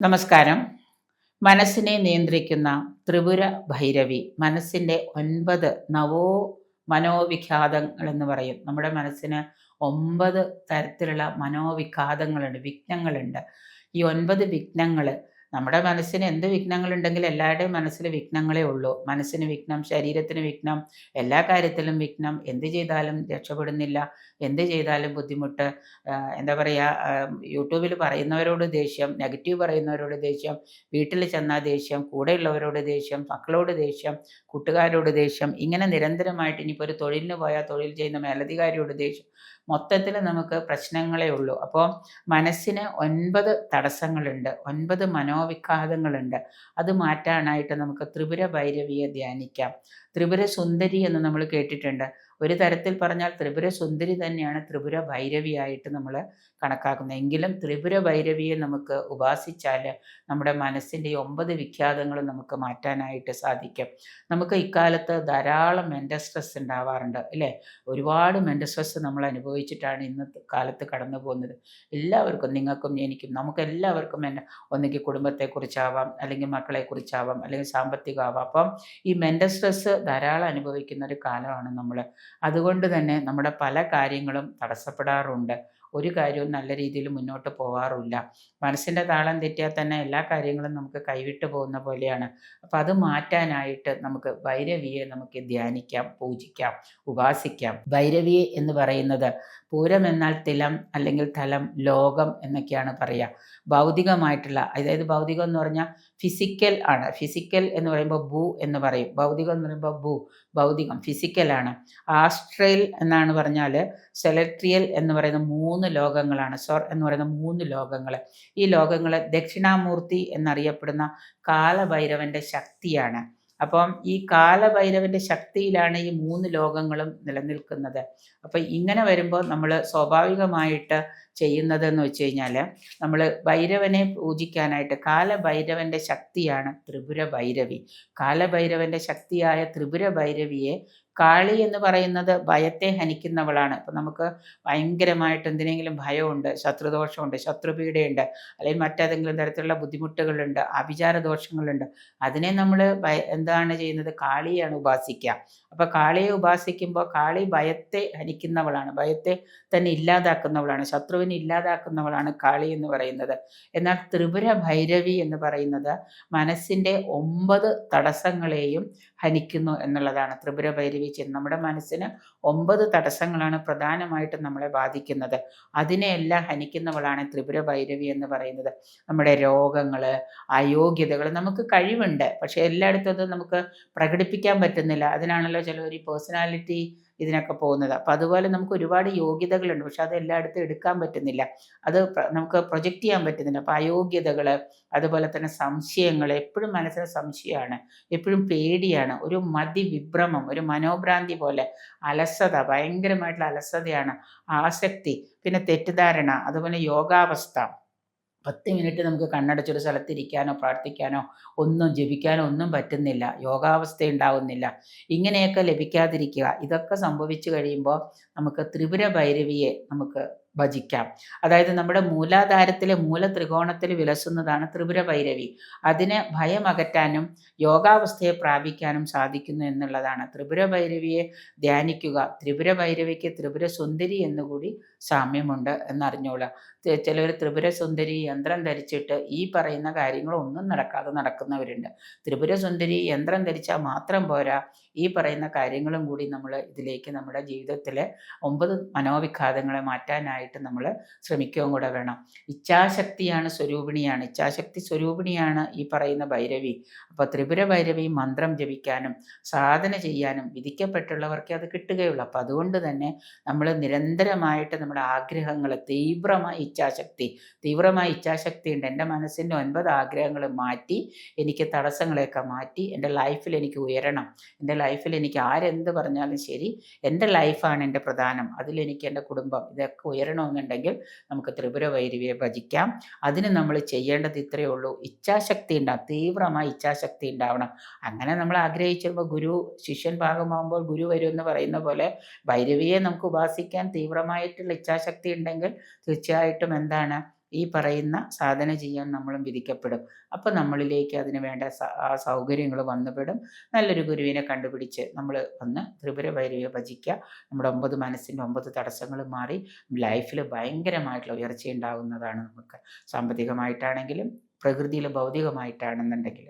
നമസ്കാരം. മനസ്സിനെ നിയന്ത്രിക്കുന്ന ത്രിപുര ഭൈരവി, മനസ്സിൻ്റെ 9 മനോവിഖ്യാതങ്ങളെന്ന് പറയും. നമ്മുടെ മനസ്സിന് 9 തരത്തിലുള്ള മനോവിഘാതങ്ങളുണ്ട്, വിഘ്നങ്ങളുണ്ട്. ഈ 9 വിഘ്നങ്ങൾ നമ്മുടെ മനസ്സിന് എന്ത് വിഘ്നങ്ങളുണ്ടെങ്കിലും എല്ലാവരുടെയും മനസ്സിൽ വിഘ്നങ്ങളേ ഉള്ളൂ. മനസ്സിന് വിഘ്നം, ശരീരത്തിന് വിഘ്നം, എല്ലാ കാര്യത്തിലും വിഘ്നം. എന്ത് ചെയ്താലും രക്ഷപ്പെടുന്നില്ല, എന്ത് ചെയ്താലും ബുദ്ധിമുട്ട്. എന്താ പറയുക, യൂട്യൂബിൽ പറയുന്നവരോട് ദേഷ്യം, നെഗറ്റീവ് പറയുന്നവരോട് ദേഷ്യം, വീട്ടിൽ ചെന്നാൽ ദേഷ്യം, കൂടെയുള്ളവരോട് ദേഷ്യം, മക്കളോട് ദേഷ്യം, കൂട്ടുകാരോട് ദേഷ്യം. ഇങ്ങനെ നിരന്തരമായിട്ട് ഇനിയിപ്പോൾ ഒരു തൊഴിലിന് പോയാൽ തൊഴിൽ ചെയ്യുന്ന മേലധികാരിയോട് ദേഷ്യം. മൊത്തത്തിൽ നമുക്ക് പ്രശ്നങ്ങളേ ഉള്ളൂ. അപ്പോൾ മനസ്സിന് 9 തടസ്സങ്ങളുണ്ട്, 9 മനോവിഘാതങ്ങളുണ്ട്. അത് മാറ്റാനായിട്ട് നമുക്ക് ത്രിപുര ഭൈരവിയെ ധ്യാനിക്കാം. ത്രിപുര സുന്ദരി എന്ന് നമ്മൾ കേട്ടിട്ടുണ്ട്. ഒരു തരത്തിൽ പറഞ്ഞാൽ ത്രിപുര സുന്ദരി തന്നെയാണ് ത്രിപുര ഭൈരവിയായിട്ട് നമ്മൾ കണക്കാക്കുന്നത്. എങ്കിലും ത്രിപുര ഭൈരവിയെ നമുക്ക് ഉപാസിച്ചാൽ നമ്മുടെ മനസ്സിൻ്റെ 9 വിഖ്യാതങ്ങളും നമുക്ക് മാറ്റാനായിട്ട് സാധിക്കും. നമുക്ക് ഇക്കാലത്ത് ധാരാളം മെൻ്റൽ സ്ട്രെസ് ഉണ്ടാവാറുണ്ട്, അല്ലേ? ഒരുപാട് മെൻ്റൽ സ്ട്രെസ് നമ്മൾ അനുഭവിച്ചിട്ടാണ് ഇന്നത്തെ കാലത്ത് കടന്നു പോകുന്നത്. എല്ലാവർക്കും, നിങ്ങൾക്കും എനിക്കും, നമുക്കെല്ലാവർക്കും ഒന്നുകിൽ കുടുംബത്തെക്കുറിച്ചാവാം, അല്ലെങ്കിൽ മക്കളെക്കുറിച്ചാവാം, അല്ലെങ്കിൽ സാമ്പത്തികമാവാം. അപ്പം ഈ മെൻ്റൽ സ്ട്രെസ് ധാരാളം അനുഭവിക്കുന്ന ഒരു കാലമാണ് നമ്മൾ. അതുകൊണ്ട് തന്നെ നമ്മുടെ പല കാര്യങ്ങളും തടസ്സപ്പെടാറുണ്ട്. ഒരു കാര്യവും നല്ല രീതിയിൽ മുന്നോട്ട് പോവാറില്ല. മനസ്സിൻ്റെ താളം തെറ്റിയാൽ തന്നെ എല്ലാ കാര്യങ്ങളും നമുക്ക് കൈവിട്ട് പോകുന്ന പോലെയാണ്. അപ്പോൾ അത് മാറ്റാനായിട്ട് നമുക്ക് ഭൈരവിയെ നമുക്ക് ധ്യാനിക്കാം, പൂജിക്കാം, ഉപാസിക്കാം. ഭൈരവിയെ എന്ന് പറയുന്നത് പൂരം എന്നാൽ തിലം അല്ലെങ്കിൽ തലം, ലോകം എന്നൊക്കെയാണ് പറയുക. ഭൗതികമായിട്ടുള്ള, അതായത് ഭൗതികം എന്ന് പറഞ്ഞാൽ ഫിസിക്കൽ ആണ്. ഫിസിക്കൽ എന്ന് പറയുമ്പോൾ ഭൂ എന്ന് പറയും. ഭൗതികം എന്ന് പറയുമ്പോൾ ഭൗതികം, ഫിസിക്കലാണ്. ആസ്ട്രൽ എന്നാണ് പറഞ്ഞാൽ സെലട്രിയൽ എന്ന് പറയുന്ന 3 ലോകങ്ങളാണ്. സ്വർ എന്ന് പറയുന്ന 3 ലോകങ്ങൾ. ഈ ലോകങ്ങൾ ദക്ഷിണാമൂർത്തി എന്നറിയപ്പെടുന്ന കാലഭൈരവൻ്റെ ശക്തിയാണ്. അപ്പം ഈ കാലഭൈരവൻ്റെ ശക്തിയിലാണ് ഈ 3 ലോകങ്ങളും നിലനിൽക്കുന്നത്. അപ്പം ഇങ്ങനെ വരുമ്പോൾ നമ്മൾ സ്വാഭാവികമായിട്ട് ചെയ്യുന്നതെന്ന് വെച്ച് കഴിഞ്ഞാൽ, നമ്മൾ ഭൈരവനെ പൂജിക്കാനായിട്ട്, കാലഭൈരവൻ്റെ ശക്തിയാണ് ത്രിപുര ഭൈരവി. കാലഭൈരവൻ്റെ ശക്തിയായ ത്രിപുര ഭൈരവിയെ, കാളി എന്ന് പറയുന്നത് ഭയത്തെ ഹനിക്കുന്നവളാണ്. ഇപ്പം നമുക്ക് ഭയങ്കരമായിട്ട് എന്തിനെങ്കിലും ഭയമുണ്ട്, ശത്രുദോഷമുണ്ട്, ശത്രുപീഡയുണ്ട്, അല്ലെങ്കിൽ മറ്റേതെങ്കിലും തരത്തിലുള്ള ബുദ്ധിമുട്ടുകളുണ്ട്, ആഭിചാര ദോഷങ്ങളുണ്ട്, അതിനെ നമ്മൾ എന്താണ് ചെയ്യുന്നത്? കാളിയാണ് ഉപാസിക്കുക. അപ്പോൾ കാളിയെ ഉപാസിക്കുമ്പോൾ കാളി ഭയത്തെ ഹനിക്കുന്നവളാണ്, ഭയത്തെ തന്നെ ഇല്ലാതാക്കുന്നവളാണ്, ശത്രുവിനെ ഇല്ലാതാക്കുന്നവളാണ് കാളി എന്ന് പറയുന്നത്. എന്നാൽ ത്രിപുര ഭൈരവി എന്ന് പറയുന്നത് മനസ്സിൻ്റെ 9 തടസ്സങ്ങളെയും ഹനിക്കുന്നു എന്നുള്ളതാണ് ത്രിപുര ഭൈരവി ചെയ്യുന്നത്. നമ്മുടെ മനസ്സിന് 9 തടസ്സങ്ങളാണ് പ്രധാനമായിട്ടും നമ്മളെ ബാധിക്കുന്നത്. അതിനെയെല്ലാം ഹനിക്കുന്നവളാണ് ത്രിപുര ഭൈരവി എന്ന് പറയുന്നത്. നമ്മുടെ രോഗങ്ങൾ, അയോഗ്യതകൾ, നമുക്ക് കഴിവുണ്ട്, പക്ഷേ എല്ലായിടത്തും അത് നമുക്ക് പ്രകടിപ്പിക്കാൻ പറ്റുന്നില്ല. അതിനാണല്ലോ ചിലർ ഈ പേഴ്സണാലിറ്റി ഇതിനൊക്കെ പോകുന്നത്. അപ്പോൾ അതുപോലെ നമുക്ക് ഒരുപാട് യോഗ്യതകളുണ്ട്, പക്ഷെ അത് എല്ലായിടത്തും എടുക്കാൻ പറ്റുന്നില്ല, അത് നമുക്ക് പ്രൊജക്റ്റ് ചെയ്യാൻ പറ്റുന്നില്ല. അപ്പോൾ അയോഗ്യതകൾ, അതുപോലെ തന്നെ സംശയങ്ങൾ, എപ്പോഴും മനസ്സിന് സംശയമാണ്, എപ്പോഴും പേടിയാണ്, ഒരു മതിവിഭ്രമം, ഒരു മനോഭ്രാന്തി പോലെ, അലസത, ഭയങ്കരമായിട്ടുള്ള അലസതയാണ്, ആസക്തി, പിന്നെ തെറ്റിദ്ധാരണ, അതുപോലെ യോഗാവസ്ഥ. 10 മിനിറ്റ് നമുക്ക് കണ്ണടച്ചൊരു സ്ഥലത്തിരിക്കാനോ പ്രാർത്ഥിക്കാനോ ഒന്നും ജപിക്കാനോ ഒന്നും പറ്റുന്നില്ല, യോഗാവസ്ഥ ഉണ്ടാവുന്നില്ല. ഇങ്ങനെയൊക്കെ ലഭിക്കാതിരിക്കുക. ഇതൊക്കെ സംഭവിച്ചു കഴിയുമ്പോൾ നമുക്ക് ത്രിപുര ഭൈരവിയെ നമുക്ക് ഭജിക്കാം. അതായത് നമ്മുടെ മൂലാധാരത്തിലെ മൂലത്രികോണത്തിൽ വിലസുന്നതാണ് ത്രിപുര ഭൈരവി. അതിന് ഭയമകറ്റാനും യോഗാവസ്ഥയെ പ്രാപിക്കാനും സാധിക്കുന്നു എന്നുള്ളതാണ്. ത്രിപുര ഭൈരവിയെ ധ്യാനിക്കുക. ത്രിപുര ഭൈരവിക്ക് ത്രിപുര സുന്ദരി എന്നുകൂടി സാമ്യമുണ്ട് എന്നറിഞ്ഞോളാം. ചിലർ ത്രിപുര സുന്ദരി യന്ത്രം ധരിച്ചിട്ട് ഈ പറയുന്ന കാര്യങ്ങളൊന്നും നടക്കാതെ നടക്കുന്നവരുണ്ട്. ത്രിപുര സുന്ദരി യന്ത്രം ധരിച്ചാൽ മാത്രം പോരാ, ഈ പറയുന്ന കാര്യങ്ങളും കൂടി നമ്മൾ ഇതിലേക്ക് നമ്മുടെ ജീവിതത്തിൽ 9 മനോവിഘാതങ്ങളെ മാറ്റാനായിട്ട് നമ്മൾ ശ്രമിക്കുകയും കൂടെ വേണം. ഇച്ഛാശക്തിയാണ് സ്വരൂപിണിയാണ്, ഇച്ഛാശക്തി സ്വരൂപിണിയാണ് ഈ പറയുന്ന ഭൈരവി. അപ്പോൾ ത്രിപുര ഭൈരവി മന്ത്രം ജപിക്കാനും സാധന ചെയ്യാനും വിധിക്കപ്പെട്ടുള്ളവർക്കേ അത് കിട്ടുകയുള്ളൂ. അപ്പോൾ അതുകൊണ്ട് തന്നെ നമ്മൾ നിരന്തരമായിട്ട് നമ്മുടെ ആഗ്രഹങ്ങൾ, തീവ്രമായ ഇച്ഛാശക്തി ഉണ്ട്. എൻ്റെ മനസ്സിൻ്റെ 9 ആഗ്രഹങ്ങൾ മാറ്റി, എനിക്ക് തടസ്സങ്ങളെയൊക്കെ മാറ്റി, എൻ്റെ ലൈഫിൽ എനിക്ക് ഉയരണം, എൻ്റെ ലൈഫിൽ എനിക്ക് ആരെന്ത് പറഞ്ഞാലും ശരി, എൻ്റെ ലൈഫാണ് എൻ്റെ പ്രധാനം, അതിലെനിക്ക് എൻ്റെ കുടുംബം, ഇതൊക്കെ ഉയരണമെന്നുണ്ടെങ്കിൽ നമുക്ക് ത്രിപുര ഭൈരവിയെ ഭജിക്കാം. അതിന് നമ്മൾ ചെയ്യേണ്ടത് ഇത്രയേ ഉള്ളൂ, ഇച്ഛാശക്തി ഉണ്ടാവും, തീവ്രമായ ഇച്ഛാശക്തി ഉണ്ടാവണം. അങ്ങനെ നമ്മൾ ആഗ്രഹിച്ചിരുമ്പോൾ ഗുരു ശിഷ്യൻ ഭാഗമാകുമ്പോൾ ഗുരു വരും എന്ന് പറയുന്ന പോലെ ഭൈരവിയെ നമുക്ക് ഉപാസിക്കാൻ തീവ്രമായിട്ടുള്ള ഇച്ഛാശക്തി ഉണ്ടെങ്കിൽ തീർച്ചയായിട്ടും എന്താണ്, ഈ പറയുന്ന സാധന ചെയ്യാൻ നമ്മളും വിധിക്കപ്പെടും. അപ്പോൾ നമ്മളിലേക്ക് അതിന് വേണ്ട ആ സൗകര്യങ്ങൾ വന്നുപെടും. നല്ലൊരു ഗുരുവിനെ കണ്ടുപിടിച്ച് നമ്മൾ വന്ന് ത്രിപുര ഭൈരവിയെ ഭജിക്കുക. നമ്മുടെ 9 മനസ്സിൻ്റെ 9 തടസ്സങ്ങളും മാറി ലൈഫിൽ ഭയങ്കരമായിട്ടുള്ള ഉയർച്ചയുണ്ടാകുന്നതാണ് നമുക്ക്. സാമ്പത്തികമായിട്ടാണെങ്കിലും പ്രകൃതിയിൽ ഭൗതികമായിട്ടാണെന്നുണ്ടെങ്കിലും.